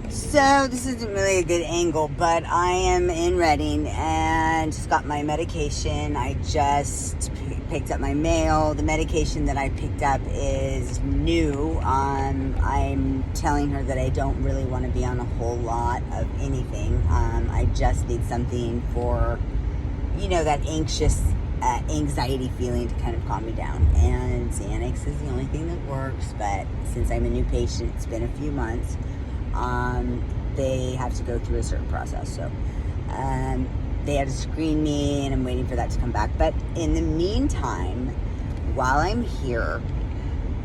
So this isn't really a good angle, but I am in Reading and just got my medication. I just picked up my mail. The medication that I picked up is new. I'm telling her that I don't really want to be on a whole lot of anything. I just need something for, that anxious anxiety feeling to kind of calm me down. And Xanax is the only thing that works, but since I'm a new patient, it's been a few months. They have to go through a certain process. So they had to screen me, and I'm waiting for that to come back. But in the meantime, while I'm here,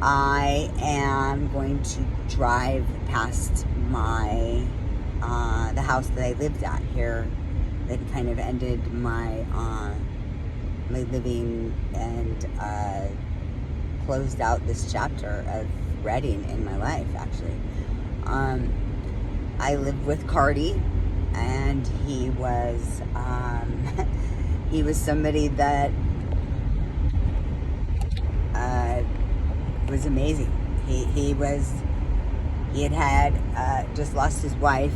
I am going to drive past my the house that I lived at here that kind of ended my my living and closed out this chapter of Reading in my life, actually. I lived with Cardi, and he was he was somebody that was amazing. He had just lost his wife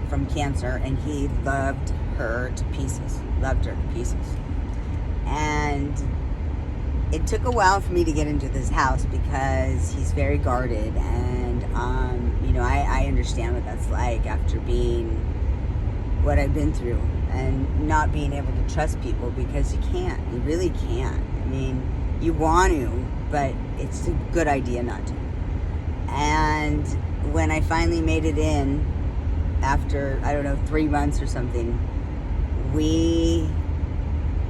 from cancer, and he loved her to pieces. And it took a while for me to get into this house because he's very guarded, and I understand what that's like after being what I've been through and not being able to trust people, because you really can't. I mean, you want to, but it's a good idea not to. And when I finally made it in, after, 3 months or something, we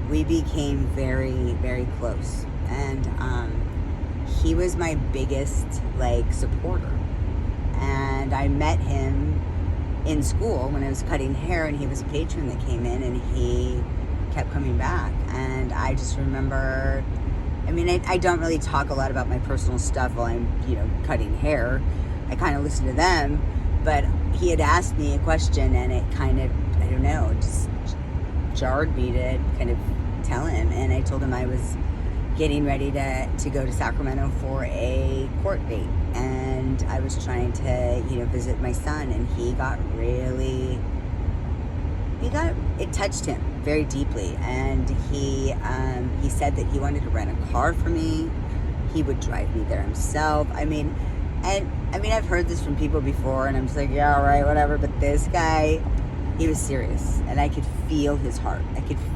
became very, very close. And he was my biggest supporter. And I met him in school when I was cutting hair, and he was a patron that came in, and he kept coming back. And I just remember, I don't really talk a lot about my personal stuff while I'm, cutting hair. I kind of listen to them, but he had asked me a question, and it kind of, just jarred me to kind of tell him. And I told him I was getting ready to go to Sacramento for a court date, and I was trying to visit my son, and it touched him very deeply. And he said that he wanted to rent a car for me. He would drive me there himself. I've heard this from people before, and I'm just like, yeah, all right, whatever. But this guy, he was serious, and I could feel his heart.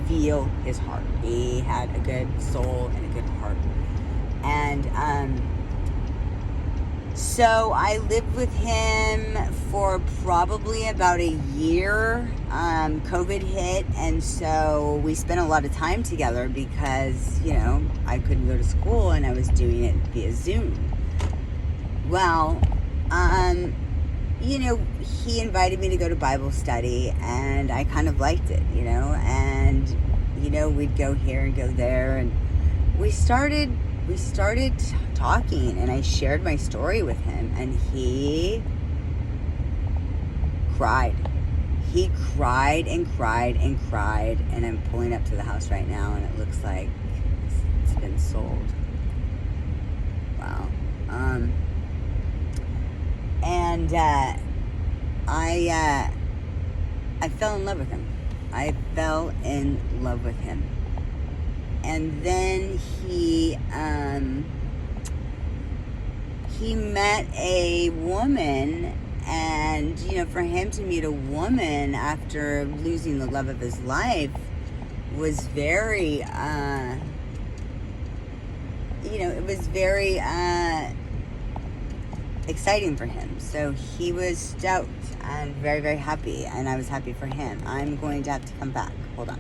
He had a good soul and a good heart. And so I lived with him for probably about a year. COVID hit, and so we spent a lot of time together because, I couldn't go to school, and I was doing it via Zoom. Well, he invited me to go to Bible study, and I kind of liked it, and, we'd go here and go there, and we started talking, and I shared my story with him, and he cried. He cried and cried and cried, and I'm pulling up to the house right now, and it looks like it's been sold. Wow. And I fell in love with him. And then he met a woman, and for him to meet a woman after losing the love of his life was very it was very exciting for him. So he was stoked and very, very happy, and I was happy for him. I'm going to have to come back. Hold on.